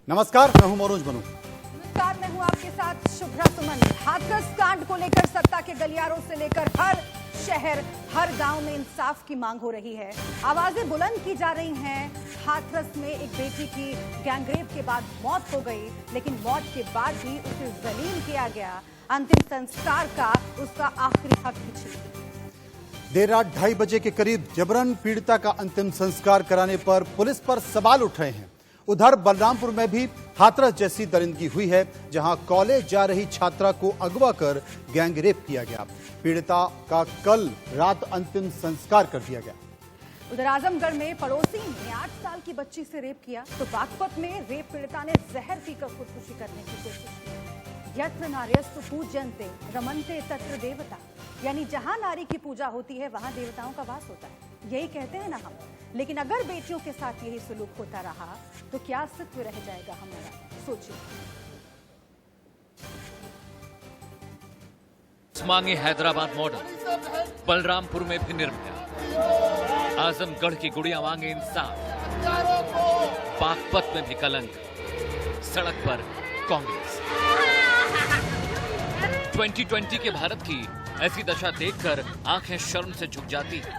नमस्कार, मैं हूं मनोज बनू। नमस्कार, मैं हूं आपके साथ शुभ्रा सुमन। हाथरस कांड को लेकर सत्ता के गलियारों से लेकर हर शहर, हर गांव में इंसाफ की मांग हो रही है। आवाजें बुलंद की जा रही हैं। हाथरस में एक बेटी की गैंगरेप के बाद मौत हो गई, लेकिन मौत के बाद भी उसे जलील किया गया। अंतिम संस्कार का उसका आखिरी हक भी छीन लिया। देर रात 2:30 बजे के करीब जबरन पीड़िता का अंतिम संस्कार कराने पर पुलिस पर सवाल उठ रहे हैं। उधर बलरामपुर में भी हाथरस जैसी दरिंदगी हुई है, जहां कॉलेज जा रही छात्रा को अगवा कर गैंगरेप किया गया। पीड़िता का कल रात अंतिम संस्कार कर दिया गया। उधर आजमगढ़ में पड़ोसी ने 8 साल की बच्ची से रेप किया, तो बागपत में रेप पीड़िता ने जहर पीकर खुदकुशी करने की कोशिश की। यत्र नार्यस्तु पूज्यन्ते रमन्ते तत्र देवता, यानी जहां नारी की पूजा होती है वहां देवताओं का वास होता है, यही कहते हैं ना हम। लेकिन अगर बेटियों के साथ यही सलूक होता रहा तो क्या अस्तित्व रह जाएगा हमारा, सोचिए। मांगे हैदराबाद मॉडल, बलरामपुर में भी निर्भया। आजमगढ़ की गुड़िया मांगे इंसाफ, बागपत में भी कलंक, सड़क पर कांग्रेस। 2020 के भारत की ऐसी दशा देखकर आंखें शर्म से झुक जाती हैं।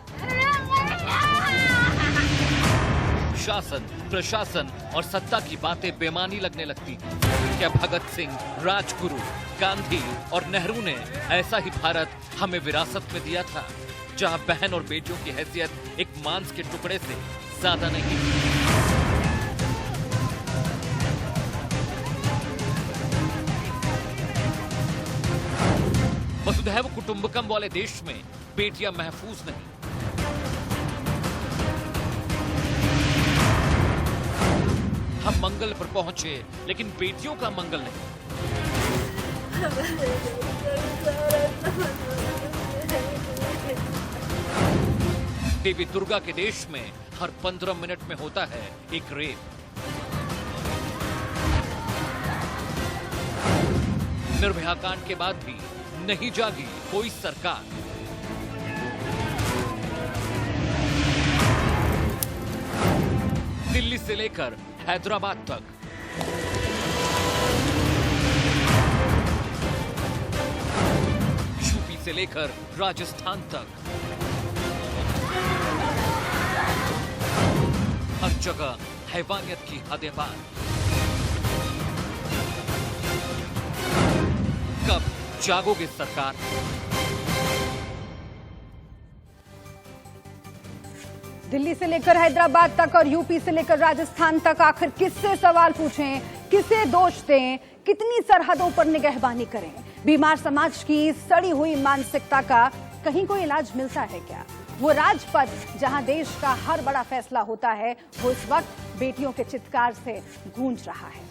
शासन, प्रशासन और सत्ता की बातें बेमानी लगने लगती हैं। क्या भगत सिंह, राजगुरु, गांधी और नेहरू ने ऐसा ही भारत हमें विरासत में दिया था, जहां बहन और बेटियों की हैसियत एक मांस के टुकड़े से ज्यादा नहीं? वसुधैव कुटुंबकम वाले देश में बेटियां महफूज नहीं। हम मंगल पर पहुंचे, लेकिन बेटियों का मंगल नहीं। देवी दुर्गा के देश में हर 15 मिनट में होता है एक रेप। निर्भया कांड के बाद भी नहीं जागी कोई सरकार। दिल्ली से लेकर हैदराबाद तक, यूपी से लेकर राजस्थान तक, हर जगह हैवानियत की हदें पार। कब जागोगे सरकार? दिल्ली से लेकर हैदराबाद तक और यूपी से लेकर राजस्थान तक, आखिर किससे सवाल पूछें, किसे दोष दें, कितनी सरहदों पर निगहबानी करें? बीमार समाज की सड़ी हुई मानसिकता का कहीं कोई इलाज मिलता है क्या? वो राजपथ जहां देश का हर बड़ा फैसला होता है, वो इस वक्त बेटियों के चित्कार से गूंज रहा है।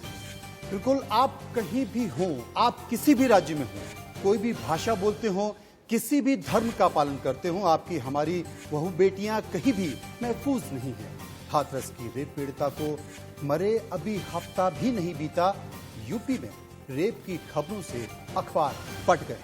बिल्कुल, आप कहीं भी हों, आप किसी भी राज्य में हों, कोई भी भाषा बोलते हों, किसी भी धर्म का पालन करते हों, आपकी हमारी बहू बेटियां कहीं भी महफूज नहीं है। हाथरस की रेप पीड़िता को मरे अभी हफ्ता भी नहीं बीता, यूपी में रेप की खबरों से अखबार पट गए।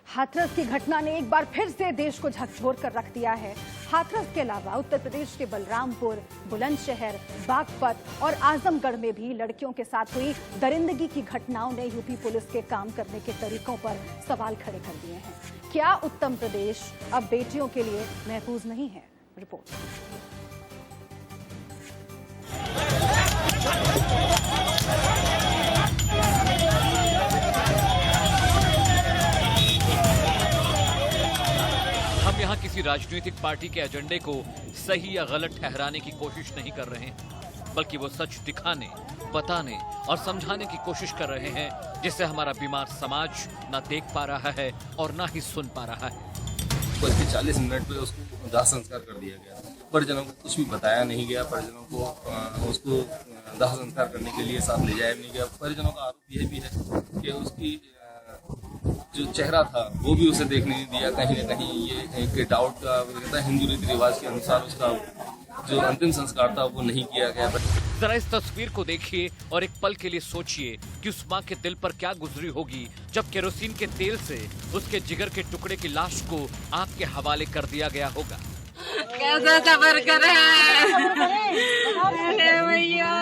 हाथरस की घटना ने एक बार फिर से देश को झकझोर कर रख दिया है। हाथरस के अलावा उत्तर प्रदेश के बलरामपुर, बुलंदशहर, बागपत और आजमगढ़ में भी लड़कियों के साथ हुई दरिंदगी की घटनाओं ने यूपी पुलिस के काम करने के तरीकों पर सवाल खड़े कर दिए हैं। क्या उत्तर प्रदेश अब बेटियों के लिए महफूज नहीं है? रिपोर्ट। हम यहाँ किसी राजनीतिक पार्टी के एजेंडे को सही या गलत ठहराने की कोशिश नहीं कर रहे हैं, बल्कि वो सच दिखाने, बताने और समझाने की कोशिश कर रहे हैं, जिससे हमारा बीमार समाज ना देख पा रहा है और ना ही सुन पा रहा है। बस के 40 मिनट पे उसको दाह संस्कार कर दिया गया। परिजनों को कुछ भी बताया नहीं गया, परिजनों को उसको दाह संस्कार करने के लिए साथ ले जाया नहीं गया। परिजनों का आरोप यह भी है कि उसकी जो चेहरा था वो भी उसे देखने नहीं दिया। कहीं न कहीं ये एक डाउट का हिंदू रीति रिवाज के अनुसार उसका जो अंतिम संस्कार था वो नहीं किया गया। जरा इस तस्वीर को देखिए और एक पल के लिए सोचिए कि उस माँ के दिल पर क्या गुजरी होगी जब केरोसिन के तेल से उसके जिगर के टुकड़े की लाश को आग के हवाले कर दिया गया होगा। कैसे सफर करे भैया।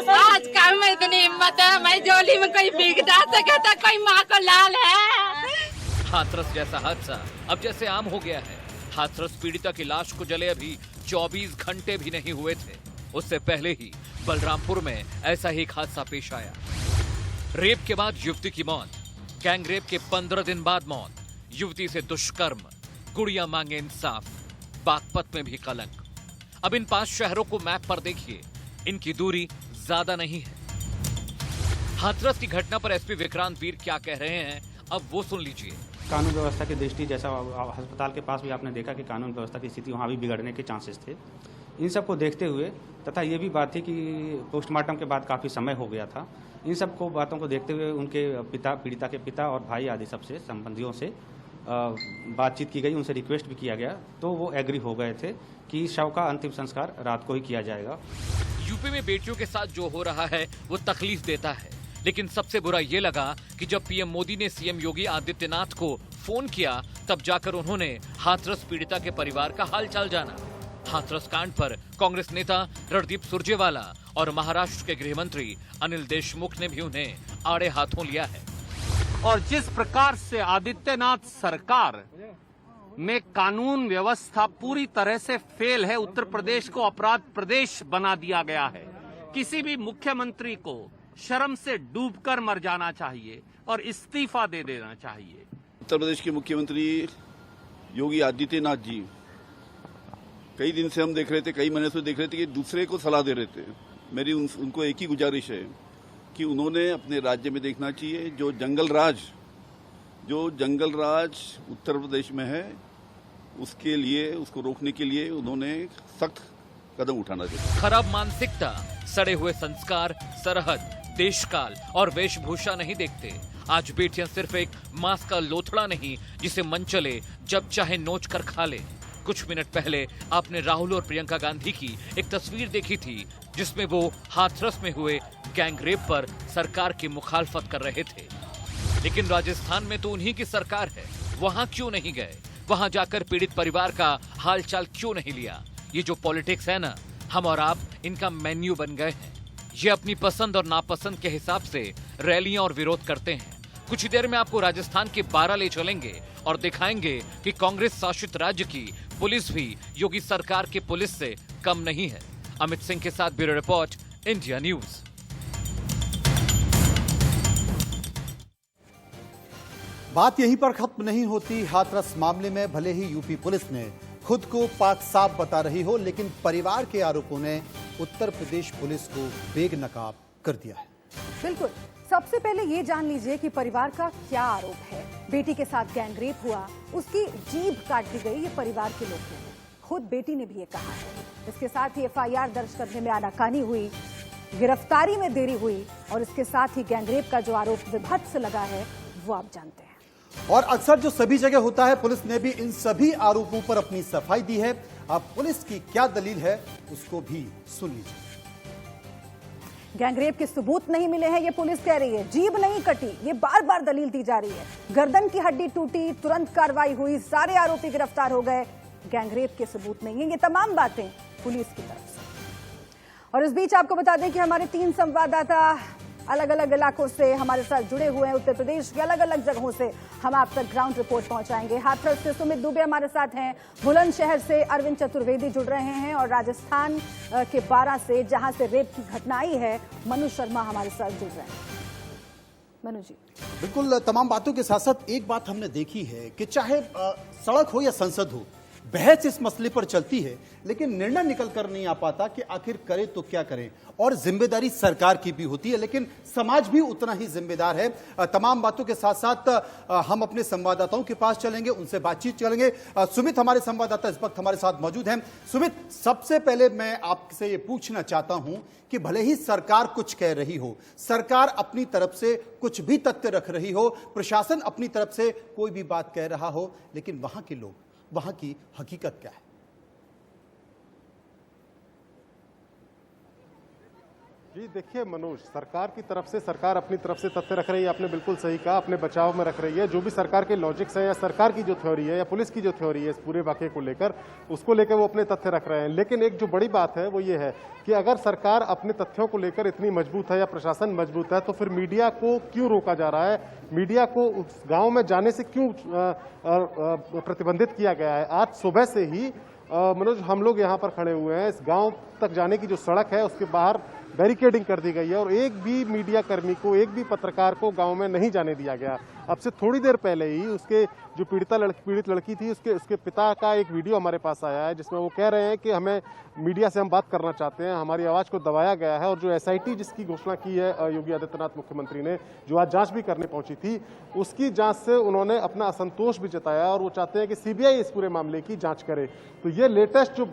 आज कल में इतनी हिम्मत है, मैं झोली में कोई भीग जा सके तो कोई माँ को लाल है। हाथरस जैसा हादसा अब जैसे आम हो गया है। हाथरस पीड़िता की लाश को जले अभी 24 घंटे भी नहीं हुए थे, उससे पहले ही बलरामपुर में ऐसा ही एक हादसा पेश आया। रेप के बाद युवती की मौत, गैंग रेप के 15 दिन बाद मौत, युवती से दुष्कर्म, गुड़िया मांगे इंसाफ, बागपत में भी कलंक। अब इन 5 शहरों को मैप पर देखिए, इनकी दूरी ज्यादा नहीं है। हाथरस की घटना पर एसपी विक्रांत वीर क्या कह रहे हैं, अब वो सुन लीजिए। कानून व्यवस्था की दृष्टि, जैसा अस्पताल के पास भी आपने देखा कि कानून व्यवस्था की स्थिति वहाँ भी बिगड़ने के चांसेस थे। इन सब को देखते हुए तथा ये भी बात थी कि पोस्टमार्टम के बाद काफ़ी समय हो गया था, इन सब को बातों को देखते हुए उनके पिता, पीड़िता के पिता और भाई आदि सबसे संबंधियों से बातचीत की गई, उनसे रिक्वेस्ट भी किया गया, तो वो एग्री हो गए थे कि शव का अंतिम संस्कार रात को ही किया जाएगा। यूपी में बेटियों के साथ जो हो रहा है वो तकलीफ देता है, लेकिन सबसे बुरा ये लगा कि जब पीएम मोदी ने सीएम योगी आदित्यनाथ को फोन किया, तब जाकर उन्होंने हाथरस पीड़िता के परिवार का हालचाल जाना। हाथरस कांड पर कांग्रेस नेता रणदीप सुरजेवाला और महाराष्ट्र के गृह मंत्री अनिल देशमुख ने भी उन्हें आड़े हाथों लिया है। और जिस प्रकार से आदित्यनाथ सरकार में कानून व्यवस्था पूरी तरह से फेल है, उत्तर प्रदेश को अपराध प्रदेश बना दिया गया है। किसी भी मुख्यमंत्री को शर्म से डूबकर मर जाना चाहिए और इस्तीफा दे देना चाहिए। उत्तर प्रदेश के मुख्यमंत्री योगी आदित्यनाथ जी कई दिन से हम देख रहे थे, कई महीने से देख रहे थे कि दूसरे को सलाह दे रहे थे। मेरी उनको एक ही गुजारिश है कि उन्होंने अपने राज्य में देखना चाहिए जो जंगल राज उत्तर प्रदेश में है, उसके लिए, उसको रोकने के लिए उन्होंने सख्त कदम उठाना चाहिए। खराब मानसिकता, सड़े हुए संस्कार, सरहद, देशकाल और वेशभूषा नहीं देखते। आज बेटियां सिर्फ एक मांस का लोथड़ा नहीं जिसे मन चले जब चाहे नोच कर खा ले। कुछ मिनट पहले आपने राहुल और प्रियंका गांधी की एक तस्वीर देखी थी जिसमें वो हाथरस में हुए गैंग रेप पर सरकार की मुखालफत कर रहे थे। लेकिन राजस्थान में तो उन्हीं की सरकार है, वहां क्यों नहीं गए? वहां जाकर पीड़ित परिवार का हालचाल क्यों नहीं लिया? ये जो पॉलिटिक्स है ना, हम और आप इनका मेन्यू बन गए हैं। ये अपनी पसंद और नापसंद के हिसाब से रैलियां और विरोध करते हैं। कुछ ही देर में आपको राजस्थान के 12 ले चलेंगे और दिखाएंगे कि कांग्रेस शासित राज्य की पुलिस भी योगी सरकार की पुलिस से कम नहीं है। अमित सिंह के साथ ब्यूरो रिपोर्ट, इंडिया न्यूज। बात यहीं पर खत्म नहीं होती। हाथरस मामले में भले ही यूपी पुलिस ने खुद को पाक साफ बता रही हो, लेकिन परिवार के आरोपों ने उत्तर प्रदेश पुलिस को बेनकाब कर दिया है। बिल्कुल, सबसे पहले ये जान लीजिए कि परिवार का क्या आरोप है। बेटी के साथ गैंग रेप हुआ, उसकी जीभ काट दी गई, ये परिवार के लोग हैं। खुद बेटी ने भी ये कहा है। इसके साथ ही एफआईआर दर्ज करने में आनाकानी हुई, गिरफ्तारी में देरी हुई और इसके साथ ही गैंग रेप का जो आरोप विभत्स लगा है वो आप जानते हैं। और अक्सर जो सभी जगह होता है, पुलिस ने भी इन सभी आरोपों पर अपनी सफाई दी है। अब पुलिस की क्या दलील है उसको भी सुन लीजिए। गैंगरेप के सबूत नहीं मिले हैं, ये पुलिस कह रही है। जीभ नहीं कटी, ये बार बार दलील दी जा रही है। गर्दन की हड्डी टूटी, तुरंत कार्रवाई हुई, सारे आरोपी गिरफ्तार हो गए। गैंगरेप के सबूत नहीं है, ये तमाम बातें पुलिस की तरफ से। और इस बीच आपको बता दें कि हमारे 3 संवाददाता अलग अलग इलाकों से हमारे साथ जुड़े हुए हैं। उत्तर प्रदेश की अलग अलग जगहों से हम आप तक ग्राउंड रिपोर्ट पहुंचाएंगे। हाथरस से सुमित दुबे हमारे साथ हैं, बुलंदशहर से अरविंद चतुर्वेदी जुड़ रहे हैं और राजस्थान के 12 से, जहां से रेप की घटना आई है, मनु शर्मा हमारे साथ जुड़ रहे हैं। मनु जी, बिल्कुल, तमाम बातों के साथ साथ एक बात हमने देखी है कि चाहे सड़क हो या संसद हो, बहस इस मसले पर चलती है, लेकिन निर्णय निकल कर नहीं आ पाता कि आखिर करे तो क्या करें। और जिम्मेदारी सरकार की भी होती है, लेकिन समाज भी उतना ही जिम्मेदार है। तमाम बातों के साथ साथ हम अपने संवाददाताओं के पास चलेंगे, उनसे बातचीत करेंगे। सुमित हमारे संवाददाता इस वक्त हमारे साथ मौजूद हैं। सुमित, सबसे पहले मैं आपसे ये पूछना चाहता हूं कि भले ही सरकार कुछ कह रही हो, सरकार अपनी तरफ से कुछ भी तथ्य रख रही हो, प्रशासन अपनी तरफ से कोई भी बात कह रहा हो, लेकिन वहां के लोग, वहां की हकीकत क्या है? जी देखिए मनोज, सरकार की तरफ से सरकार अपनी तरफ से तथ्य रख रही है, आपने बिल्कुल सही कहा, अपने बचाव में रख रही है। जो भी सरकार के लॉजिक्स है या सरकार की जो थ्योरी है या पुलिस की जो थ्योरी है इस पूरे वाकये को लेकर, उसको लेकर वो अपने तथ्य रख रहे हैं। लेकिन एक जो बड़ी बात है वो ये है कि अगर सरकार अपने तथ्यों को लेकर इतनी मजबूत है या प्रशासन मजबूत है, तो फिर मीडिया को क्यों रोका जा रहा है, मीडिया को उस गाँव में जाने से क्यों प्रतिबंधित किया गया है। आज सुबह से ही मनोज हम लोग यहाँ पर खड़े हुए हैं, इस गांव तक जाने की जो सड़क है उसके बाहर बैरिकेडिंग कर दी गई है और एक भी मीडिया कर्मी को, एक भी पत्रकार को गांव में नहीं जाने दिया गया। अब से थोड़ी देर पहले ही उसके जो पीड़ित लड़की थी उसके पिता का एक वीडियो हमारे पास आया है जिसमें वो कह रहे हैं कि हमें मीडिया से हम बात करना चाहते हैं, हमारी आवाज़ को दबाया गया है। और जो SIT जिसकी घोषणा की है योगी आदित्यनाथ मुख्यमंत्री ने, जो आज जांच भी करने पहुंची थी, उसकी जांच से उन्होंने अपना असंतोष भी जताया और वो चाहते हैं कि CBI इस पूरे मामले की जांच करे। तो ये लेटेस्ट जो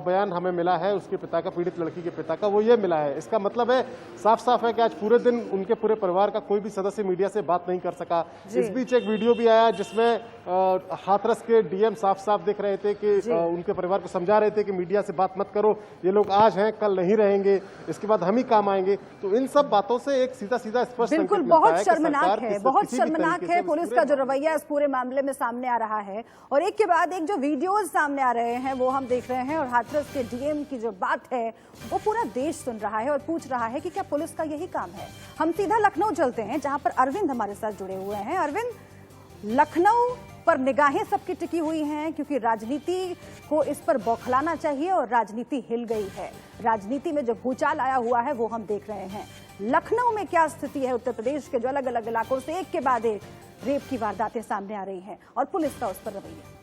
बयान हमें मिला है उसके पिता का, पीड़ित लड़की के पिता का, वो ये मिला है। इसका मतलब है साफ साफ है कि आज पूरे दिन उनके पूरे परिवार का कोई भी सदस्य मीडिया से बात नहीं कर सका। इस बीच एक वीडियो भी आया जिसमें हाथरस के DM साफ साफ दिख रहे थे कि उनके परिवार को समझा रहे थे कि मीडिया से बात मत करो, ये लोग आज हैं कल नहीं रहेंगे, इसके बाद हम ही काम आएंगे। तो इन सब बातों से एक सीधा स्पष्ट बिल्कुल बहुत शर्मनाक है, बहुत शर्मनाक है पुलिस का जो रवैया इस पूरे मामले में सामने आ रहा है। और एक के बाद एक जो वीडियोस सामने आ रहे हैं वो हम देख रहे हैं और हाथरस के DM की जो बात है वो पूरा देश सुन रहा है और पूछ रहा है कि क्या पुलिस का यही काम है। हम सीधा लखनऊ चलते हैं जहां पर अरविंद हमारे साथ जुड़े हुए हैं। अरविंद, लखनऊ पर निगाहें सबकी टिकी हुई हैं क्योंकि राजनीति को इस पर बौखलाना चाहिए और राजनीति हिल गई है। राजनीति में जो भूचाल आया हुआ है वो हम देख रहे हैं। लखनऊ में क्या स्थिति है? उत्तर प्रदेश के जो अलग अलग इलाकों से एक के बाद एक रेप की वारदातें सामने आ रही हैं और पुलिस का उस पर रवैया।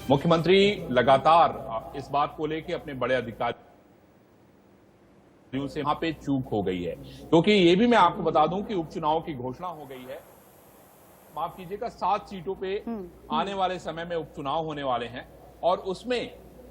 मुख्यमंत्री लगातार इस बात को लेकर अपने बड़े अधिकारियों से वहां पे चूक हो गई है, क्योंकि ये भी मैं आपको बता दूं कि उपचुनाव की घोषणा हो गई है। माफ कीजिएगा, 7 सीटों पे आने वाले समय में उपचुनाव होने वाले हैं और उसमें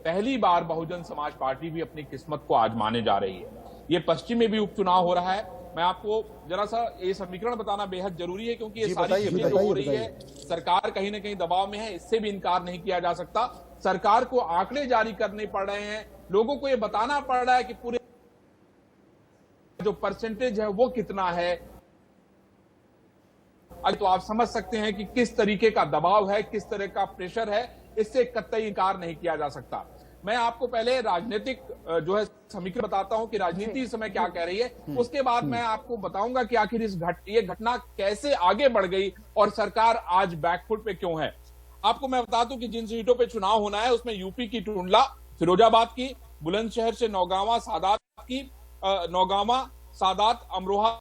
पहली बार बहुजन समाज पार्टी भी अपनी किस्मत को आजमाने जा रही है। ये पश्चिम में भी उपचुनाव हो रहा है। मैं आपको जरा सा ये समीकरण बताना बेहद जरूरी है क्योंकि ये सारी चीजें जो हो रही है, सरकार कहीं ना कहीं दबाव में है, इससे भी इनकार नहीं किया जा सकता। सरकार को आंकड़े जारी करने पड़ रहे हैं, लोगों को ये बताना पड़ रहा है कि पूरे जो परसेंटेज है वो कितना है। तो आप समझ सकते हैं कि किस तरीके का दबाव है, किस तरह का प्रेशर है, इससे कतई इनकार नहीं किया जा सकता। मैं आपको पहले राजनीतिक जो है समीकरण बताता हूं कि राजनीति इस समय क्या कह रही है, उसके बाद मैं आपको बताऊंगा कि आखिर ये घटना कैसे आगे बढ़ गई और सरकार आज बैकफुट पे क्यों है। आपको मैं बता दूं कि जिन सीटों पे चुनाव होना है उसमें यूपी की टुंडला, फिरोजाबाद की, बुलंदशहर से नौगांवा, सादात की, नौगांवा, सादात, अमरोहा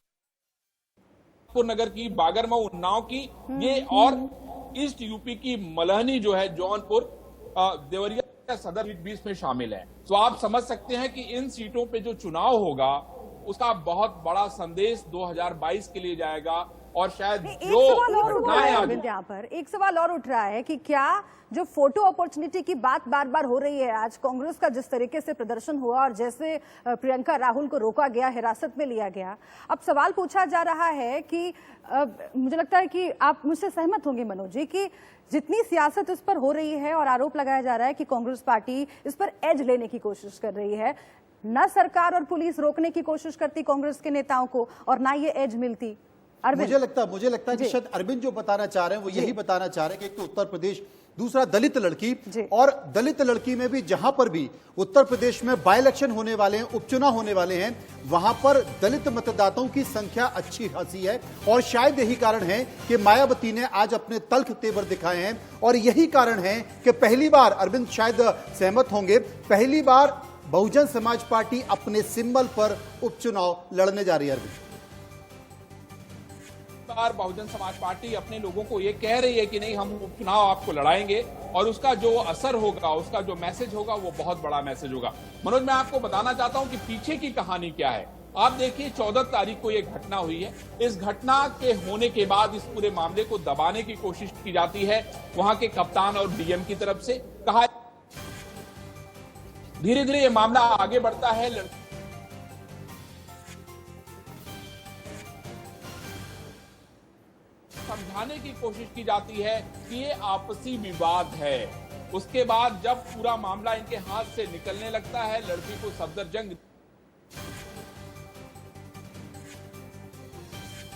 नगर की, बागरमऊ, उन्नाव की, ये और ईस्ट यूपी की मलहनी जो है, जौनपुर, देवरिया, सदर बीच में शामिल है। तो आप समझ सकते हैं कि इन सीटों पे जो चुनाव होगा उसका बहुत बड़ा संदेश 2022 के लिए जाएगा। और शायद एक सवाल और उठ रहा है अरविंद, यहाँ पर एक सवाल और उठ रहा है कि क्या जो फोटो अपॉर्चुनिटी की बात बार बार हो रही है, आज कांग्रेस का जिस तरीके से प्रदर्शन हुआ और जैसे प्रियंका राहुल को रोका गया, हिरासत में लिया गया, अब सवाल पूछा जा रहा है कि मुझे लगता है कि आप मुझसे सहमत होंगे मनोज जी कि जितनी सियासत इस पर हो रही है और आरोप लगाया जा रहा है कि कांग्रेस पार्टी इस पर एज लेने की कोशिश कर रही है, न सरकार और पुलिस रोकने की कोशिश करती कांग्रेस के नेताओं को और ना ये एज मिलती। मुझे लगता है कि शायद अरविंद जो बताना चाह रहे हैं वो यही बताना चाह रहे हैं कि एक तो उत्तर प्रदेश, दूसरा दलित लड़की, और दलित लड़की में भी जहां पर भी उत्तर प्रदेश में बाय इलेक्शन होने वाले हैं, उपचुनाव होने वाले हैं, वहां पर दलित मतदाताओं की संख्या अच्छी खासी है। और शायद यही कारण है कि मायावती ने आज अपने तल्ख तेवर दिखाए हैं और यही कारण है कि पहली बार, अरविंद शायद सहमत होंगे, पहली बार बहुजन समाज पार्टी अपने सिंबल पर उपचुनाव लड़ने जा रही है। अरविंद, बहुजन समाज पार्टी अपने लोगों को ये कह रही है कि नहीं, हम उपचुनाव आपको लड़ाएंगे और उसका जो असर होगा, उसका जो मैसेज होगा वो बहुत बड़ा मैसेज होगा। मनोज, मैं आपको बताना चाहता हूं कि पीछे की कहानी क्या है। आप देखिए, 14 तारीख को ये घटना हुई है। इस घटना के होने के बाद इस पूरे मामले को दबाने की कोशिश की जाती है वहां के कप्तान और डीएम की तरफ से। कहा धीरे धीरे ये मामला आगे बढ़ता है, समझाने की कोशिश की जाती है कि ये आपसी विवाद है, उसके बाद जब पूरा मामला इनके हाथ से निकलने लगता है, लड़की को सफदरजंग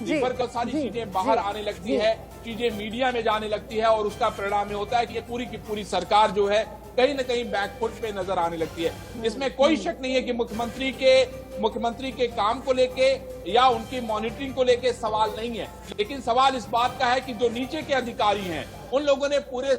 पर को सारी चीजें बाहर आने लगती है, चीजें मीडिया में जाने लगती है और उसका परिणाम ये होता है कि ये पूरी की पूरी सरकार जो है कहीं ना कहीं बैकफुट पे नजर आने लगती है। इसमें कोई शक नहीं है कि मुख्यमंत्री के काम को लेके या उनकी मॉनिटरिंग को लेके सवाल नहीं है, लेकिन सवाल इस बात का है कि जो नीचे के अधिकारी हैं उन लोगों ने पूरे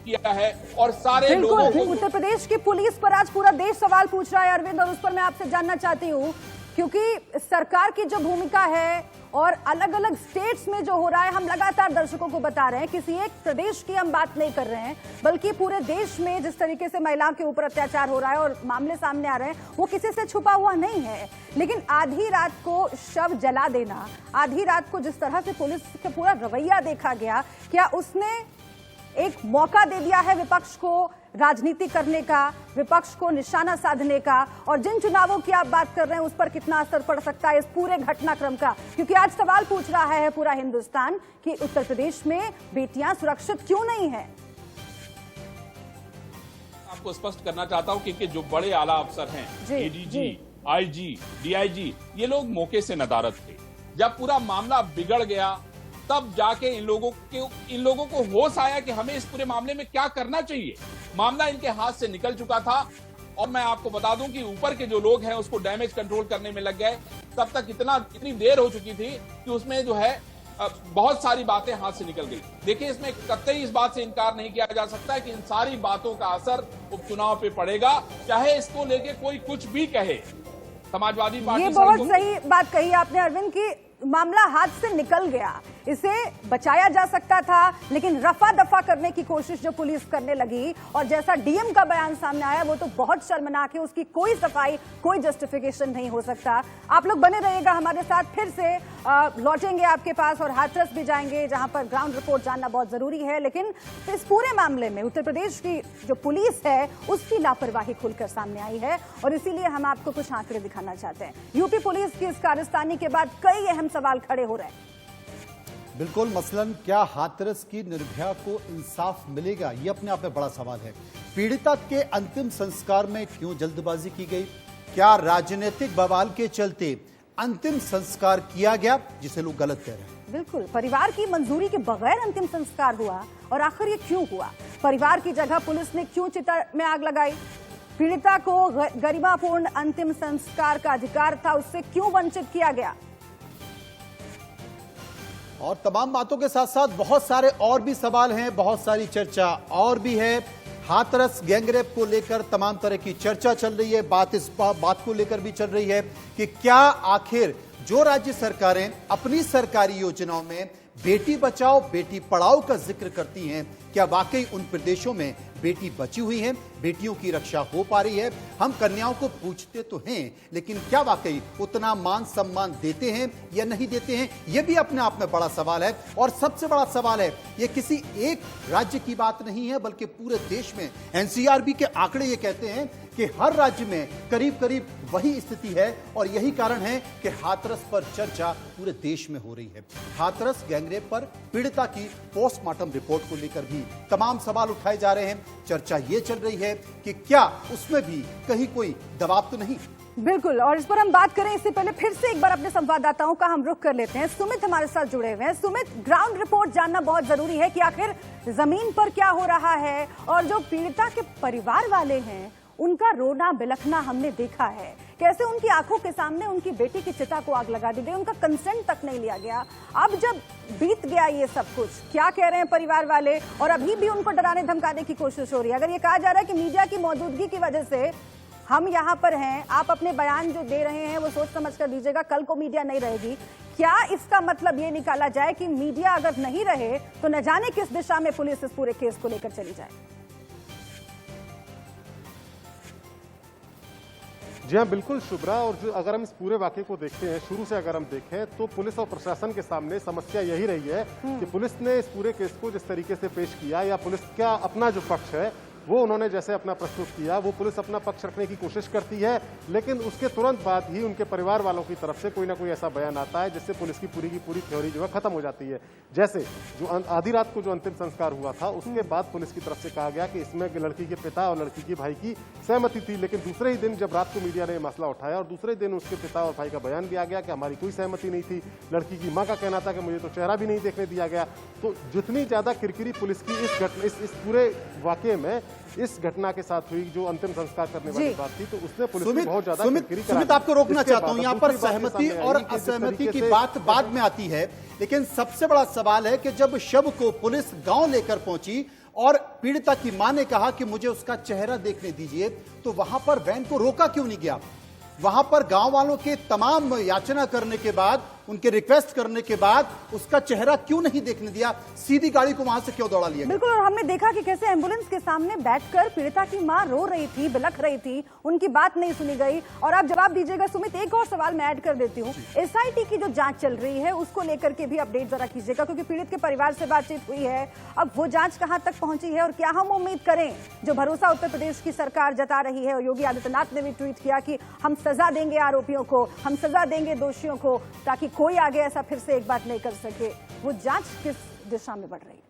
किया है और सारे लोगों को। उत्तर प्रदेश की पुलिस पर आज पूरा देश सवाल पूछ रहा है अरविंद, और उस पर मैं आपसे जानना चाहती हूँ, क्योंकि सरकार की जो भूमिका है और अलग अलग स्टेट्स में जो हो रहा है, हम लगातार दर्शकों को बता रहे हैं, किसी एक प्रदेश की हम बात नहीं कर रहे हैं, बल्कि पूरे देश में जिस तरीके से महिलाओं के ऊपर अत्याचार हो रहा है और मामले सामने आ रहे हैं, वो किसी से छुपा हुआ नहीं है। लेकिन आधी रात को शव जला देना, आधी रात को जिस तरह से पुलिस का पूरा रवैया देखा गया, क्या उसने एक मौका दे दिया है विपक्ष को राजनीति करने का, विपक्ष को निशाना साधने का, और जिन चुनावों की आप बात कर रहे हैं उस पर कितना असर पड़ सकता है इस पूरे घटनाक्रम का? क्योंकि आज सवाल पूछ रहा है पूरा हिंदुस्तान कि उत्तर प्रदेश में बेटियां सुरक्षित क्यों नहीं है। आपको स्पष्ट करना चाहता हूं कि जो बड़े आला अफसर हैं, एडीजी, आईजी, डीआईजी, ये लोग मौके से नदारद थे। जब पूरा मामला बिगड़ गया तब जाके इन लोगों को होश आया कि हमें इस पूरे मामले में क्या करना चाहिए। मामला इनके हाथ से निकल चुका था और मैं आपको बता दूं कि ऊपर के जो लोग हैं उसको डैमेज कंट्रोल करने में लग गए। तब तक इतनी देर हो चुकी थी कि उसमें जो है बहुत सारी बातें हाथ से निकल गई। देखिए, इसमें कतई इस बात से इनकार नहीं किया जा सकता है कि इन सारी बातों का असर उपचुनाव पे पड़ेगा, चाहे इसको लेके कोई कुछ भी कहे। समाजवादी पार्टी, ये बहुत सही बात कही आपने अरविंद की, मामला हाथ से निकल गया, इसे बचाया जा सकता था, लेकिन रफा दफा करने की कोशिश जो पुलिस करने लगी और जैसा डीएम का बयान सामने आया वो तो बहुत शर्मनाक है, उसकी कोई सफाई, कोई जस्टिफिकेशन नहीं हो सकता। आप लोग बने रहिएगा हमारे साथ, फिर से लौटेंगे आपके पास और हाथरस भी जाएंगे जहां पर ग्राउंड रिपोर्ट जानना बहुत जरूरी है। लेकिन इस पूरे मामले में उत्तर प्रदेश की जो पुलिस है उसकी लापरवाही खुलकर सामने आई है और इसीलिए हम आपको कुछ आंकड़े दिखाना चाहते हैं। यूपी पुलिस की इस कारस्तानी के बाद कई अहम सवाल खड़े हो रहे हैं। बिल्कुल, मसलन क्या हाथरस की निर्भया को इंसाफ मिलेगा, ये अपने आप में बड़ा सवाल है। पीड़िता के अंतिम संस्कार में क्यों जल्दबाजी की गई? क्या राजनीतिक बवाल के चलते अंतिम संस्कार किया गया, जिसे लोग गलत कह रहे हैं? बिल्कुल, परिवार की मंजूरी के बगैर अंतिम संस्कार हुआ और आखिर ये क्यों हुआ? परिवार की जगह पुलिस ने क्यों चिता में आग लगाई? पीड़िता को गरिमापूर्ण अंतिम संस्कार का अधिकार था, उससे क्यों वंचित किया गया? और तमाम बातों के साथ साथ बहुत सारे और भी सवाल हैं, बहुत सारी चर्चा और भी है। हाथरस गैंगरेप को लेकर तमाम तरह की चर्चा चल रही है, इस बात को लेकर भी चल रही है कि क्या आखिर जो राज्य सरकारें अपनी सरकारी योजनाओं में बेटी बचाओ बेटी पढ़ाओ का जिक्र करती हैं, क्या वाकई उन प्रदेशों में बेटी बची हुई है, बेटियों की रक्षा हो पा रही है? हम कन्याओं को पूछते तो हैं, लेकिन क्या वाकई उतना मान सम्मान देते हैं या नहीं देते हैं? यह भी अपने आप में बड़ा सवाल है। और सबसे बड़ा सवाल है, यह किसी एक राज्य की बात नहीं है, बल्कि पूरे देश में एनसीआरबी के आंकड़े ये कहते हैं कि हर राज्य में करीब करीब वही स्थिति है और यही कारण है कि हाथरस पर चर्चा पूरे देश में हो रही है। हाथरस गैंगरेप पर पीड़िता की पोस्टमार्टम रिपोर्ट को लेकर भी तमाम सवाल उठाए जा रहे हैं। चर्चा ये चल रही है कि क्या उसमें भी कहीं कोई दबाव तो नहीं? बिल्कुल, और इस पर हम बात करें इससे पहले फिर से एक बार अपने संवाददाताओं का हम रुख कर लेते हैं। सुमित हमारे साथ जुड़े हुए हैं। सुमित, ग्राउंड रिपोर्ट जानना बहुत जरूरी है कि आखिर जमीन पर क्या हो रहा है, और जो पीड़िता के परिवार वाले हैं उनका रोना बिलखना हमने देखा है, कैसे उनकी आंखों के सामने उनकी बेटी की चिता को आग लगा दी गई, उनका कंसेंट तक नहीं लिया गया। अब जब बीत गया ये सब कुछ, क्या कह रहे हैं परिवार वाले? और अभी भी उनको डराने धमकाने की कोशिश हो रही है। अगर ये कहा जा रहा है कि मीडिया की मौजूदगी की वजह से हम यहाँ पर हैं, आप अपने बयान जो दे रहे हैं वो सोच समझ कर दीजिएगा, कल को मीडिया नहीं रहेगी, क्या इसका मतलब ये निकाला जाए कि मीडिया अगर नहीं रहे तो न जाने किस दिशा में पुलिस इस पूरे केस को लेकर चली जाए? जी हाँ, बिल्कुल शुभ्रा, और जो अगर हम इस पूरे वाकये को देखते हैं, शुरू से अगर हम देखें तो पुलिस और प्रशासन के सामने समस्या यही रही है कि पुलिस ने इस पूरे केस को जिस तरीके से पेश किया, या पुलिस का अपना जो पक्ष है वो उन्होंने जैसे अपना प्रस्तुत किया, वो पुलिस अपना पक्ष रखने की कोशिश करती है, लेकिन उसके तुरंत बाद ही उनके परिवार वालों की तरफ से कोई ना कोई ऐसा बयान आता है जिससे पुलिस की पूरी थ्योरी जो है खत्म हो जाती है। जैसे जो आधी रात को जो अंतिम संस्कार हुआ था, उसके बाद पुलिस की तरफ से कहा गया कि इसमें लड़की के पिता और लड़की के भाई की सहमति थी, लेकिन दूसरे ही दिन जब रात को मीडिया ने मसला उठाया और दूसरे दिन उसके पिता और भाई का बयान दिया गया कि हमारी कोई सहमति नहीं थी, लड़की की मां का कहना था कि मुझे तो चेहरा भी नहीं देखने दिया गया। तो जितनी ज्यादा किरकिरी पुलिस की इस पूरे वाकये में इस घटना के साथ हुई, जो अंतिम संस्कार करने वाली बात थी, तो उसने पुलिस को बहुत ज्यादा किरकिरी कराई। सुमित, आपको रोकना चाहता हूं, यहाँ पर सहमति और असहमति की बात बाद में आती है, लेकिन सबसे बड़ा सवाल है कि जब शव को पुलिस गांव लेकर पहुंची और पीड़िता की मां ने कहा कि मुझे उसका चेहरा देखने दीजिए, तो वहां पर वैन को रोका क्यों नहीं गया? वहां पर गांव वालों के तमाम याचना करने के बाद, उनके रिक्वेस्ट करने के बाद उसका चेहरा क्यों नहीं देखने दिया? सीधी गाड़ी को वहां से क्यों दौड़ा लिया? बिल्कुल, और हमने देखा कि कैसे एम्बुलेंस के सामने बैठकर पीड़िता की मां रो रही थी, बिलख रही थी, उनकी बात नहीं सुनी गई। और आप जवाब दीजिएगा सुमित, एक और सवाल मैं ऐड कर देती हूँ, एसआईटी की जो जांच चल रही है उसको लेकर के भी अपडेट जरा कीजिएगा, क्योंकि पीड़ित के परिवार से बातचीत हुई है। अब वो जांच कहां तक पहुंची है और क्या हम उम्मीद करें? जो भरोसा उत्तर प्रदेश की सरकार जता रही है, और योगी आदित्यनाथ ने भी ट्वीट किया कि हम सजा देंगे आरोपियों को, हम सजा देंगे दोषियों को, ताकि कोई आगे ऐसा फिर से एक बात नहीं कर सके। वो जांच किस दिशा में बढ़ रही है?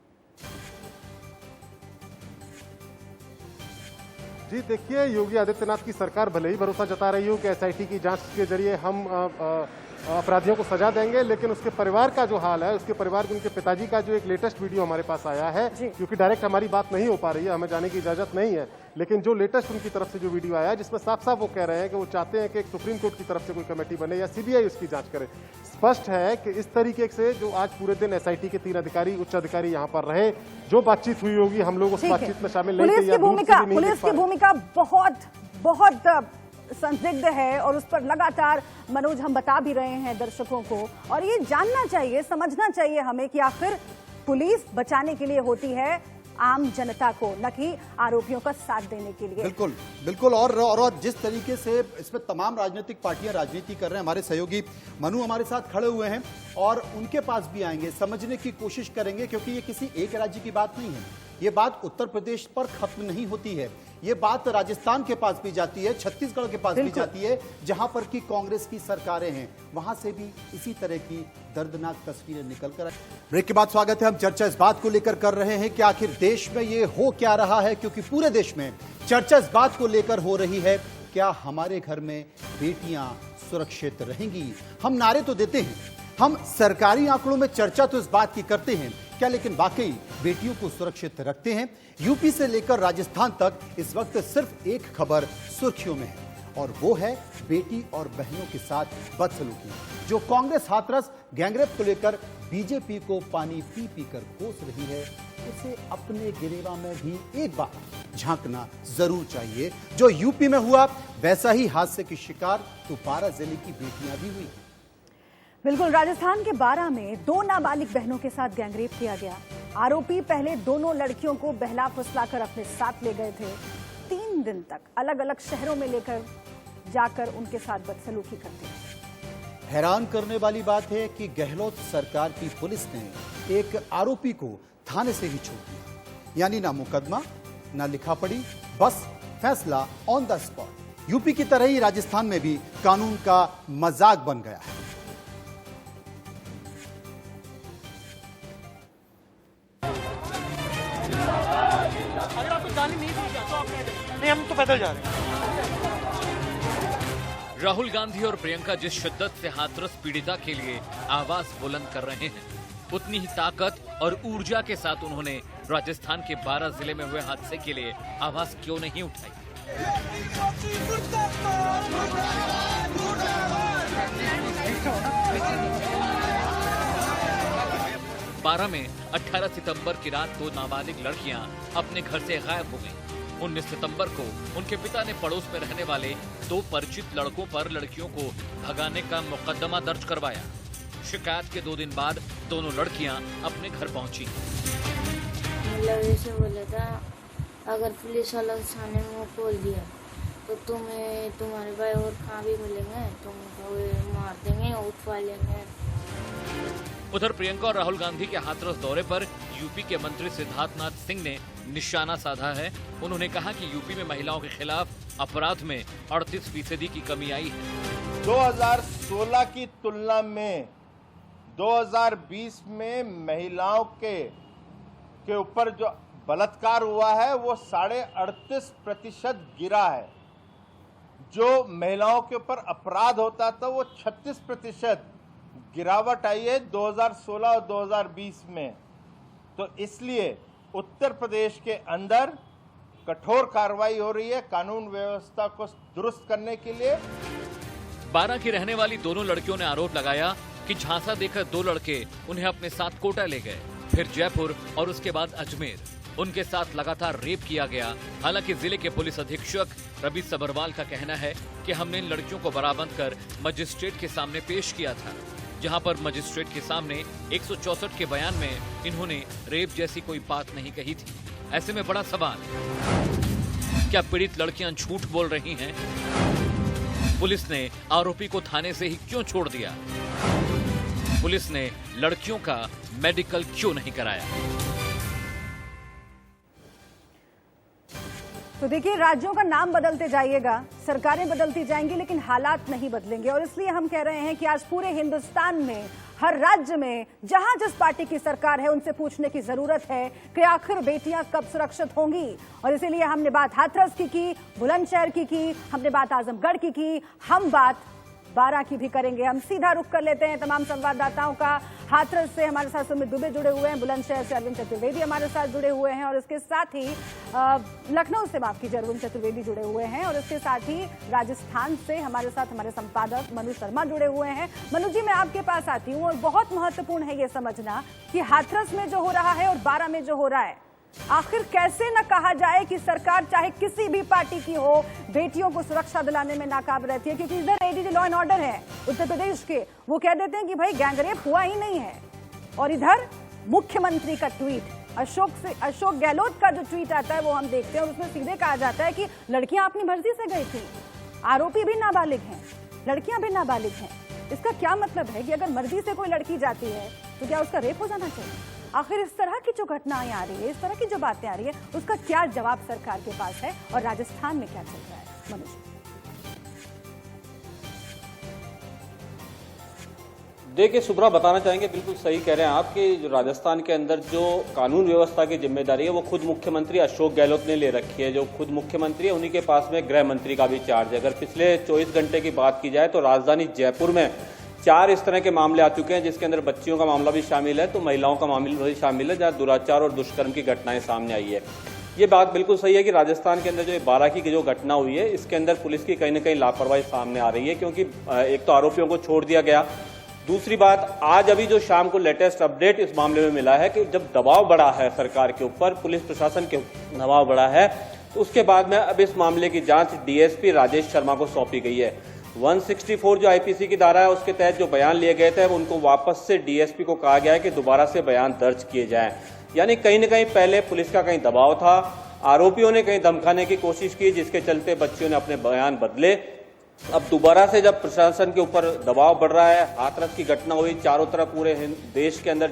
जी देखिए, योगी आदित्यनाथ की सरकार भले ही भरोसा जता रही हो कि एसआईटी की जांच के जरिए हम अपराधियों को सजा देंगे, लेकिन उसके परिवार का जो हाल है, उसके परिवार के उनके पिताजी का जो एक लेटेस्ट वीडियो हमारे पास आया है, क्योंकि डायरेक्ट हमारी बात नहीं हो पा रही है, हमें जाने की इजाजत नहीं है, लेकिन जो लेटेस्ट उनकी तरफ से जो वीडियो आया है, जिसमें साफ साफ वो कह रहे हैं कि वो चाहते हैं कि एक सुप्रीम कोर्ट की तरफ से कोई कमेटी बने या सीबीआई उसकी जांच करे। स्पष्ट है कि इस तरीके से जो आज पूरे दिन एसआईटी के 3 अधिकारी, उच्च अधिकारी यहाँ पर रहे, जो बातचीत हुई होगी, हम लोग उस बातचीत में शामिल नहीं थे। पुलिस की भूमिका बहुत संदिग्ध है, और उस पर लगातार मनोज हम बता भी रहे हैं दर्शकों को, और ये जानना चाहिए, समझना चाहिए हमें कि आखिर पुलिस बचाने के लिए होती है आम जनता को, न कि आरोपियों का साथ देने के लिए। बिल्कुल बिल्कुल, और जिस तरीके से इसमें तमाम राजनीतिक पार्टियां राजनीति कर रहे हैं, हमारे सहयोगी मनु हमारे साथ खड़े हुए हैं और उनके पास भी आएंगे, समझने की कोशिश करेंगे, क्योंकि ये किसी एक राज्य की बात नहीं है, ये बात उत्तर प्रदेश पर खत्म नहीं होती है, ये बात राजस्थान के पास भी जाती है, छत्तीसगढ़ के पास भी जाती है, जहां पर की कांग्रेस की सरकारें हैं, वहां से भी इसी तरह की दर्दनाक तस्वीरें निकल कर आई। ब्रेक के बाद स्वागत है। हम चर्चा इस बात को लेकर कर रहे हैं कि आखिर देश में ये हो क्या रहा है, क्योंकि पूरे देश में चर्चा इस बात को लेकर हो रही है, क्या हमारे घर में बेटियां सुरक्षित रहेंगी? हम नारे तो देते हैं, हम सरकारी आंकड़ों में चर्चा तो इस बात की करते हैं, क्या लेकिन वाकई बेटियों को सुरक्षित रखते हैं? यूपी से लेकर राजस्थान तक इस वक्त सिर्फ एक खबर सुर्खियों में है, और वो है बेटी और बहनों के साथ बदसलूकी। जो कांग्रेस हाथरस गैंगरेप को लेकर बीजेपी को पानी पी पी कर कोस रही है, उसे अपने गिरेवा में भी एक बार झांकना जरूर चाहिए। जो यूपी में हुआ, वैसा ही हादसे की शिकार तो 12 जिले की बेटियां भी हुई। बिल्कुल, राजस्थान के 12 में 2 नाबालिग बहनों के साथ गैंगरेप किया गया। आरोपी पहले दोनों लड़कियों को बहला फुसलाकर अपने साथ ले गए थे। 3 दिन तक अलग अलग शहरों में लेकर जाकर उनके साथ बदसलूकी करते हैं। हैरान करने वाली बात है कि गहलोत सरकार की पुलिस ने एक आरोपी को थाने से ही छोड़ दिया, यानी ना मुकदमा ना लिखा पड़ी, बस फैसला ऑन द स्पॉट। यूपी की तरह ही राजस्थान में भी कानून का मजाक बन गया है। नहीं, हम तो पैदल जा रहे हैं। राहुल गांधी और प्रियंका जिस शिद्दत से हाथरस पीड़िता के लिए आवाज बुलंद कर रहे हैं, उतनी ही ताकत और ऊर्जा के साथ उन्होंने राजस्थान के 12 जिले में हुए हादसे के लिए आवाज क्यों नहीं उठाई? 12 में 18 सितंबर की रात 2 नाबालिग लड़कियां अपने घर से गायब हो गईं। 19 सितंबर को उनके पिता ने पड़ोस में रहने वाले 2 परिचित लड़कों पर लड़कियों को भगाने का मुकदमा दर्ज करवाया। शिकायत के 2 दिन बाद दोनों लड़कियां अपने घर पहुंची। मतलब ऐसे बोला था, अगर पुलिस वाला थाने में खोल दिया तो तुम्हें तुम्हारे भाई और कहाँ भी मिलेंगे, तुमको मार देंगे, उठवा लेंगे। उधर प्रियंका और राहुल गांधी के हाथरस दौरे पर यूपी के मंत्री सिद्धार्थनाथ सिंह ने निशाना साधा है। उन्होंने कहा कि यूपी में महिलाओं के खिलाफ अपराध में 38% की कमी आई है। 2016 की तुलना में 2020 में महिलाओं के ऊपर जो बलात्कार हुआ है वो 38.5% गिरा है। जो महिलाओं के ऊपर अपराध होता था वो 36% गिरावट आई है 2016 और 2020 में। तो इसलिए उत्तर प्रदेश के अंदर कठोर कार्रवाई हो रही है कानून व्यवस्था को दुरुस्त करने के लिए। बारां की रहने वाली दोनों लड़कियों ने आरोप लगाया कि झांसा देकर 2 लड़के उन्हें अपने साथ कोटा ले गए, फिर जयपुर और उसके बाद अजमेर। उनके साथ लगातार रेप किया गया। हालांकि जिले के पुलिस अधीक्षक रवि सबरवाल का कहना है कि हमने इन लड़कियों को बरामद कर मजिस्ट्रेट के सामने पेश किया था, जहां पर मजिस्ट्रेट के सामने 164 के बयान में इन्होंने रेप जैसी कोई बात नहीं कही थी। ऐसे में बड़ा सवाल, क्या पीड़ित लड़कियां झूठ बोल रही हैं? पुलिस ने आरोपी को थाने से ही क्यों छोड़ दिया? पुलिस ने लड़कियों का मेडिकल क्यों नहीं कराया? तो देखिए, राज्यों का नाम बदलते जाइएगा, सरकारें बदलती जाएंगी, लेकिन हालात नहीं बदलेंगे। और इसलिए हम कह रहे हैं कि आज पूरे हिंदुस्तान में हर राज्य में जहां जिस पार्टी की सरकार है उनसे पूछने की जरूरत है कि आखिर बेटियां कब सुरक्षित होंगी। और इसीलिए हमने बात हाथरस की, बुलंदशहर की, हमने बात आजमगढ़ की, हम बात बारां की भी करेंगे। हम सीधा रुख कर लेते हैं तमाम संवाददाताओं का। हाथरस से हमारे साथ सुमित दुबे जुड़े हुए हैं, बुलंदशहर से अरविंद चतुर्वेदी हमारे साथ जुड़े हुए हैं, और इसके साथ ही लखनऊ से माफ कीजिए अरविंद चतुर्वेदी जुड़े हुए हैं, और इसके साथ ही राजस्थान से हमारे साथ हमारे संपादक मनु शर्मा जुड़े हुए हैं। मनु जी, मैं आपके पास आती हूँ, और बहुत महत्वपूर्ण है ये समझना कि हाथरस में जो हो रहा है और बारां में जो हो रहा है, आखिर कैसे न कहा जाए कि सरकार चाहे किसी भी पार्टी की हो, बेटियों को सुरक्षा दिलाने में नाकाम रहती है। क्योंकि इधर एडीजी लॉ एंड ऑर्डर है उत्तर प्रदेश के, वो कह देते हैं कि भाई गैंगरेप हुआ ही नहीं है, और इधर मुख्यमंत्री का ट्वीट, अशोक गहलोत का जो ट्वीट आता है वो हम देखते हैं, और उसमें सीधे कहा जाता है कि लड़कियां अपनी मर्जी से गई थी, आरोपी भी नाबालिग हैं, लड़कियां भी नाबालिग हैं। इसका क्या मतलब है कि अगर मर्जी से कोई लड़की जाती है तो क्या उसका रेप हो जाना चाहिए? आखिर इस तरह की जो घटनाएं आ रही है, इस तरह की जो बातें आ रही है, उसका क्या जवाब सरकार के पास है, और राजस्थान में क्या चल रहा है? मनोज, देखिए सुब्रा, बताना चाहेंगे, बिल्कुल सही कह रहे हैं आप कि जो राजस्थान के अंदर जो कानून व्यवस्था की जिम्मेदारी है वो खुद मुख्यमंत्री अशोक गहलोत ने ले रखी है। जो खुद मुख्यमंत्री है उन्हीं के पास में गृह मंत्री का भी चार्ज है। अगर पिछले 24 घंटे की बात की जाए तो राजधानी जयपुर में 4 इस तरह के मामले आ चुके हैं, जिसके अंदर बच्चियों का मामला भी शामिल है, तो महिलाओं का मामला भी शामिल है, जहां दुराचार और दुष्कर्म की घटनाएं सामने आई है। ये बात बिल्कुल सही है कि राजस्थान के अंदर जो बारां की जो घटना हुई है, इसके अंदर पुलिस की कहीं ना कहीं लापरवाही सामने आ रही है, क्योंकि एक तो आरोपियों को छोड़ दिया गया। दूसरी बात, आज अभी जो शाम को लेटेस्ट अपडेट इस मामले में मिला है कि जब दबाव बढ़ा है सरकार के ऊपर, पुलिस प्रशासन के दबाव बढ़ा है, तो उसके बाद में अब इस मामले की जांच डीएसपी राजेश शर्मा को सौंपी गई है। 164 जो आईपीसी की धारा है उसके तहत जो बयान लिए गए थे उनको वापस से डीएसपी को कहा गया है कि दोबारा से बयान दर्ज किए जाएं। यानी कहीं न कहीं पहले पुलिस का कहीं दबाव था, आरोपियों ने कहीं धमकाने की कोशिश की, जिसके चलते बच्चियों ने अपने बयान बदले। अब दोबारा से जब प्रशासन के ऊपर दबाव बढ़ रहा है, हाथरस की घटना हुई, चारों तरफ पूरे देश के अंदर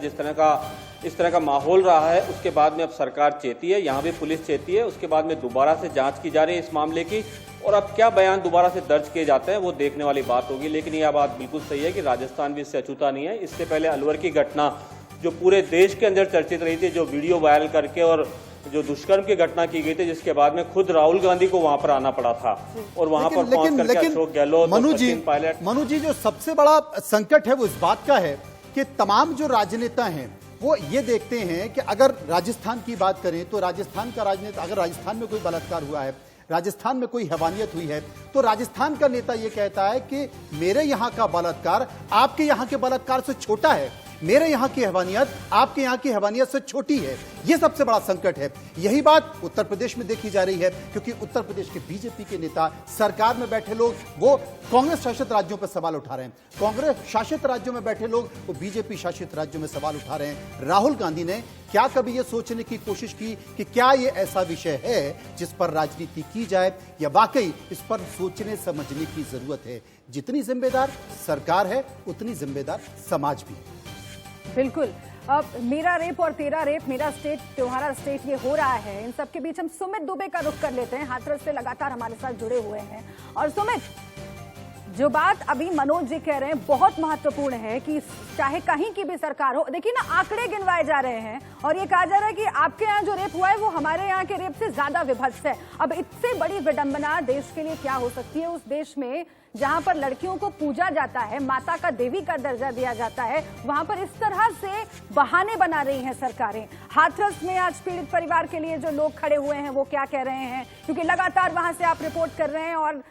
इस तरह का माहौल रहा है, उसके बाद में अब सरकार चेती है, यहाँ भी पुलिस चेती है, उसके बाद में दोबारा से जांच की जा रही है इस मामले की, और अब क्या बयान दोबारा से दर्ज किए जाते हैं वो देखने वाली बात होगी। लेकिन यह बात बिल्कुल सही है कि राजस्थान भी इससे अछूता नहीं है। इससे पहले अलवर की घटना जो पूरे देश के अंदर चर्चित रही थी, जो वीडियो वायरल करके और जो दुष्कर्म की घटना की गई थी, जिसके बाद में खुद राहुल गांधी को वहां पर आना पड़ा था, और वहां पर पहुंच करके अशोक गहलोत, मनु जी, जो सबसे बड़ा संकट है वो इस बात का है कि तमाम जो राजनेता हैं वो ये देखते हैं कि अगर राजस्थान की बात करें तो राजस्थान का राजनेता, अगर राजस्थान में कोई बलात्कार हुआ है, राजस्थान में कोई हैवानियत हुई है, तो राजस्थान का नेता ये कहता है कि मेरे यहाँ का बलात्कार आपके यहाँ के बलात्कार से छोटा है, मेरे यहाँ की हैवानियत आपके यहाँ की हैवानियत से छोटी है। यह सबसे बड़ा संकट है। यही बात उत्तर प्रदेश में देखी जा रही है, क्योंकि उत्तर प्रदेश के बीजेपी के नेता, सरकार में बैठे लोग, वो कांग्रेस शासित राज्यों पर सवाल उठा रहे हैं। कांग्रेस शासित राज्यों में बैठे लोग वो बीजेपी शासित राज्यों में सवाल उठा रहे हैं। राहुल गांधी ने क्या कभी यह सोचने की कोशिश की कि क्या यह ऐसा विषय है जिस पर राजनीति की जाए, या वाकई इस पर सोचने समझने की जरूरत है? जितनी जिम्मेदार सरकार है उतनी जिम्मेदार समाज भी। बिल्कुल। मेरा रेप और तेरा रेप, मेरा स्टेट तुम्हारा स्टेट, ये हो रहा है। इन सब के बीच हम सुमित दुबे का रुख कर लेते हैं, हाथरस से लगातार हमारे साथ जुड़े हुए हैं। और सुमित, जो बात अभी मनोज जी कह रहे हैं बहुत महत्वपूर्ण है कि चाहे कहीं की भी सरकार हो, देखिए ना आंकड़े गिनवाए जा रहे हैं और ये कहा जा रहा है कि आपके यहाँ जो रेप हुआ है वो हमारे यहाँ के रेप से ज्यादा विभत्स है। अब इससे बड़ी विडंबना देश के लिए क्या हो सकती है? उस देश में जहां पर लड़कियों को पूजा जाता है, माता का देवी का दर्जा दिया जाता है, वहां पर इस तरह से बहाने बना रही हैं सरकारें। हाथरस में आज पीड़ित परिवार के लिए जो लोग खड़े हुए हैं वो क्या कह रहे हैं, क्योंकि लगातार वहां से आप रिपोर्ट कर रहे हैं और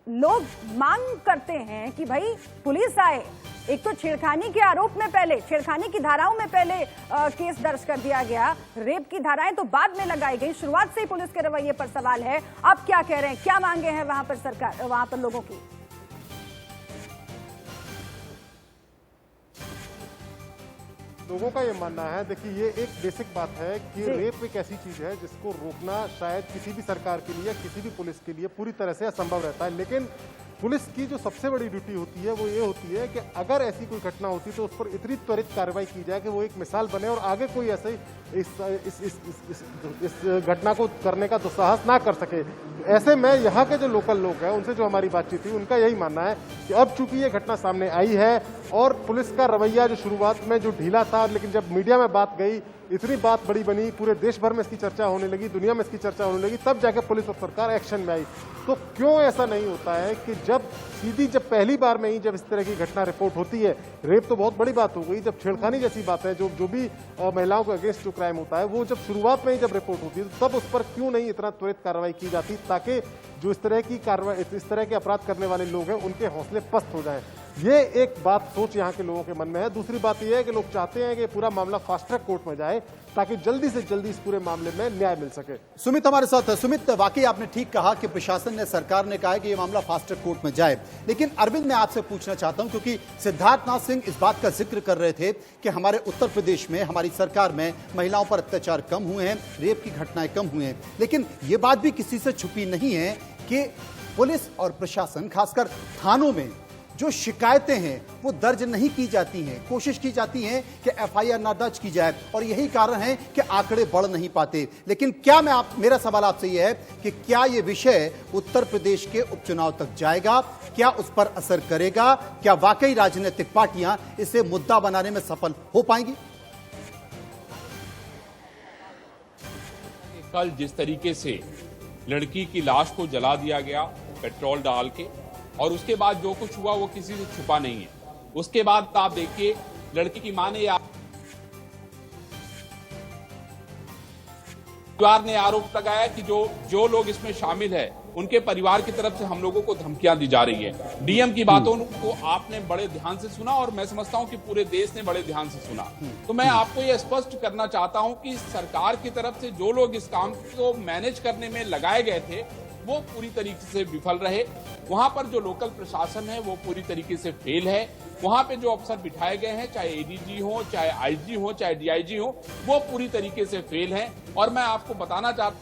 लोग मांग करते हैं कि भाई पुलिस आए। एक तो छेड़खानी के आरोप में पहले, छेड़खानी की धाराओं में पहले केस दर्ज कर दिया गया, रेप की धाराएं तो बाद में लगाई गई। शुरुआत से ही पुलिस के रवैये पर सवाल है। अब क्या कह रहे हैं, क्या मांगे हैं वहां पर सरकार, वहां पर लोगों की? लोगों का ये मानना है, देखिए ये एक बेसिक बात है कि रेप एक ऐसी चीज है जिसको रोकना शायद किसी भी सरकार के लिए, किसी भी पुलिस के लिए पूरी तरह से असंभव रहता है। लेकिन पुलिस की जो सबसे बड़ी ड्यूटी होती है वो ये होती है कि अगर ऐसी कोई घटना होती है तो उस पर इतनी त्वरित कार्रवाई की जाए कि वो एक मिसाल बने और आगे कोई ऐसे इस घटना को करने का दुस्साहस ना कर सके। ऐसे में यहाँ के जो लोकल लोग हैं उनसे जो हमारी बातचीत हुई, उनका यही मानना है कि अब चूंकि ये घटना सामने आई है और पुलिस का रवैया जो शुरुआत में जो ढीला था, लेकिन जब मीडिया में बात गई, इतनी बात बड़ी बनी, पूरे देश भर में इसकी चर्चा होने लगी, दुनिया में इसकी चर्चा होने लगी, तब जाके पुलिस और सरकार एक्शन में आई। तो क्यों ऐसा नहीं होता है कि जब पहली बार में ही जब इस तरह की घटना रिपोर्ट होती है, रेप तो बहुत बड़ी बात हो गई, जब छेड़खानी जैसी बात है, जो भी महिलाओं के अगेंस्ट जो क्राइम होता है, वो जब शुरुआत में ही जब रिपोर्ट होती है तो तब उस पर क्यों नहीं इतना त्वरित कार्रवाई की जाती, ताकि जो इस तरह की कार्रवाई, इस तरह के अपराध करने वाले लोग हैं उनके हौसले पस्त हो जाएं। ये एक बात सोच यहाँ के लोगों के मन में है। दूसरी बात यह है कि लोग चाहते हैं कि पूरा मामला फास्ट ट्रैक कोर्ट में जाए ताकि जल्दी से जल्दी इस पूरे मामले में न्याय मिल सके। सुमित हमारे साथ है। सुमित, वाकई आपने ठीक कहा कि प्रशासन ने, सरकार ने कहा है कि ये मामला फास्ट ट्रैक कोर्ट में जाए, लेकिन अरविंद मैं आपसे पूछना चाहता हूं, क्योंकि सिद्धार्थनाथ सिंह इस बात का जिक्र कर रहे थे कि हमारे उत्तर प्रदेश में, हमारी सरकार में महिलाओं पर अत्याचार कम हुए हैं, रेप की घटनाएं कम हुए हैं, लेकिन ये बात भी किसी से छुपी नहीं है कि पुलिस और प्रशासन, खासकर थानों में जो शिकायतें हैं वो दर्ज नहीं की जाती हैं। कोशिश की जाती है कि एफआईआर ना दर्ज की जाए और यही कारण है कि आंकड़े बढ़ नहीं पाते। लेकिन क्या मेरा सवाल आपसे यह है कि क्या ये विषय उत्तर प्रदेश के उपचुनाव तक जाएगा, क्या उस पर असर करेगा, क्या वाकई राजनीतिक पार्टियां इसे मुद्दा बनाने में सफल हो पाएंगी? कल जिस तरीके से लड़की की लाश को जला दिया गया पेट्रोल डाल के, और उसके बाद जो कुछ हुआ वो किसी से छुपा नहीं है। उसके बाद आप देखिए, लड़की की मां ने आरोप लगाया कि जो लोग इसमें शामिल है उनके परिवार की तरफ से हम लोगों को धमकियां दी जा रही है। डीएम की बातों को आपने बड़े ध्यान से सुना और मैं समझता हूं कि पूरे देश ने बड़े ध्यान से सुना। तो मैं आपको यह स्पष्ट करना चाहता हूं कि सरकार की तरफ से जो लोग इस काम को मैनेज करने में लगाए गए थे वो पूरी तरीके से विफल रहे। वहां पर जो लोकल प्रशासन है वो पूरी तरीके से फेल है। वहां पे जो अफसर बिठाए गए हैं, चाहे एडीजी हो, चाहे आईजी हो, चाहे डीआईजी हो, वो पूरी तरीके से फेल हैं। और मैं आपको बताना चाहता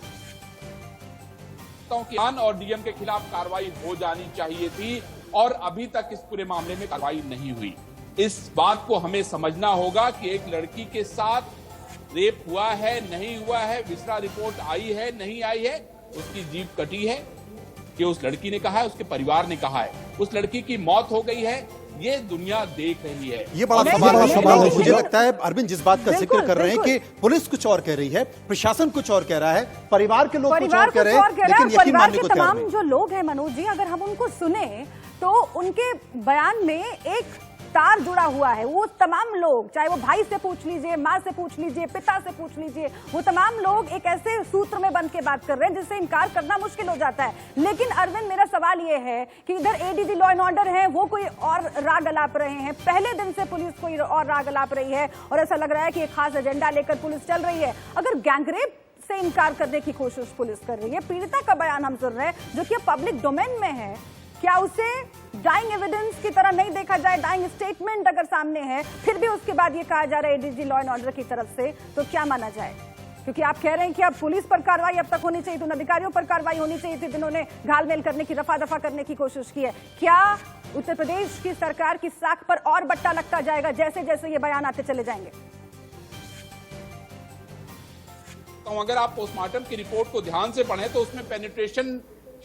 हूं कि और डीएम के खिलाफ कार्रवाई हो जानी चाहिए थी और अभी तक इस पूरे मामले में कार्रवाई नहीं हुई। इस बात को हमें समझना होगा कि एक लड़की के साथ रेप हुआ है, नहीं हुआ है, विसरा रिपोर्ट आई है, नहीं आई है, उसकी जीभ कटी है कि उस लड़की ने कहा है, उसके परिवार ने कहा है, उस लड़की की मौत हो गई है, ये दुनिया देख रही है। ये बड़ा सवाल है। मुझे लगता है अरविंद जिस बात का जिक्र कर रहे हैं कि पुलिस कुछ और कह रही है, प्रशासन कुछ और कह रहा है, परिवार के लोग कुछ और कह रहे हैं, लेकिन यकीन मानने को तैयार नहीं। तमाम जो लोग हैं मनोज जी, अगर हम उनको सुने तो उनके बयान में एक तार जुड़ा हुआ है। वो तमाम लोग, चाहे वो भाई से पूछ लीजिए, माँ से पूछ लीजिए, पिता से पूछ लीजिए, वो तमाम लोग एक ऐसे सूत्र में बंध के बात कर रहे हैं जिससे इनकार करना मुश्किल हो जाता है। लेकिन अरविंद, मेरा सवाल ये है कि इधर एडीजी लॉ एंड ऑर्डर है, वो कोई और राग अलाप रहे हैं, पहले दिन से पुलिस कोई और राग अलाप रही है और ऐसा लग रहा है कि एक खास एजेंडा लेकर पुलिस चल रही है। अगर गैंगरेप से इनकार करने की कोशिश पुलिस कर रही है, पीड़िता का बयान हम सुन रहे हैं जो कि पब्लिक डोमेन में है, क्या उसे डाइंग एविडेंस की तरह नहीं देखा जाए? डाइंग स्टेटमेंट अगर सामने है, फिर भी उसके बाद ये कहा जा रहा है एडीजी लॉ एंड ऑर्डर की तरफ से, तो क्या माना जाए? क्योंकि आप कह रहे हैं कि अब पुलिस पर कार्रवाई अब तक होनी चाहिए थी, उन अधिकारियों पर कार्रवाई होनी चाहिए थी जिन्होंने घालमेल करने की, रफा दफा करने की कोशिश की है। क्या उत्तर प्रदेश की सरकार की साख पर और बट्टा लगता जाएगा जैसे जैसे ये बयान आते चले जाएंगे? हूं, अगर आप पोस्टमार्टम की रिपोर्ट को ध्यान से पढ़ें तो उसमें पेनिट्रेशन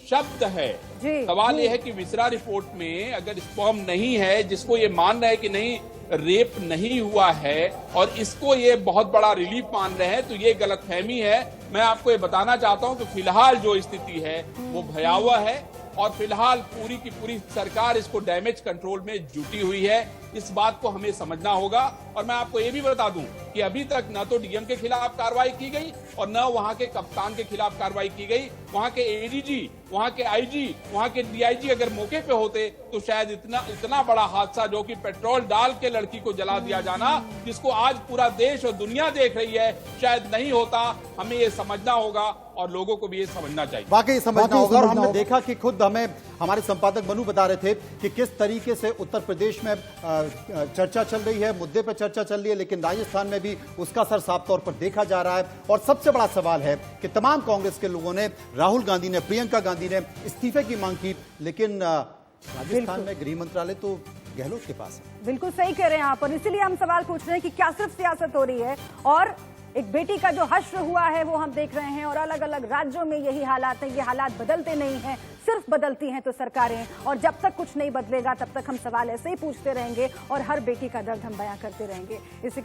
शब्द है। सवाल यह है कि विसरा रिपोर्ट में अगर स्पर्म नहीं है, जिसको ये मान रहे हैं कि नहीं रेप नहीं हुआ है और इसको ये बहुत बड़ा रिलीफ मान रहे हैं, तो ये गलतफहमी है। मैं आपको ये बताना चाहता हूं कि फिलहाल जो स्थिति है वो भयावह है और फिलहाल पूरी की पूरी सरकार इसको डैमेज कंट्रोल में जुटी हुई है। इस बात को हमें समझना होगा। और मैं आपको ये भी बता दूं कि अभी तक न तो डीएम के खिलाफ कार्रवाई की गई और न वहां के कप्तान के खिलाफ कार्रवाई की गई। वहां के एडीजी, वहां के आईजी, वहां के डीआईजी अगर मौके पे होते तो शायद इतना बड़ा हादसा, जो कि पेट्रोल डाल के लड़की को जला दिया जाना, जिसको आज पूरा देश और दुनिया देख रही है, शायद नहीं होता। हमें ये समझना होगा और लोगों को भी ये समझना चाहिए। वाकई समझना होगा। और हमने देखा कि खुद हमें हमारे संपादक बनू बता रहे थे कि किस तरीके से उत्तर प्रदेश में चर्चा चल रही है, मुद्दे पर चर्चा चल रही है, लेकिन राजस्थान में भी उसका असर साफ तौर पर देखा जा रहा है। और सबसे बड़ा सवाल है कि तमाम कांग्रेस के लोगों ने, राहुल गांधी ने, प्रियंका गांधी ने इस्तीफे की मांग की, लेकिन राजस्थान में गृह मंत्रालय तो गहलोत के पास है। बिल्कुल सही कह रहे हैं आप, और इसीलिए हम सवाल पूछ रहे हैं कि क्या सिर्फ सियासत हो रही है और एक बेटी का जो हश्र हुआ है वो हम देख रहे हैं, और अलग अलग राज्यों में यही हालात है। ये हालात बदलते नहीं हैं, सिर्फ बदलती हैं तो सरकारें, और जब तक कुछ नहीं बदलेगा तब तक हम सवाल ऐसे ही पूछते रहेंगे और हर बेटी का दर्द हम बयां करते रहेंगे। इसी के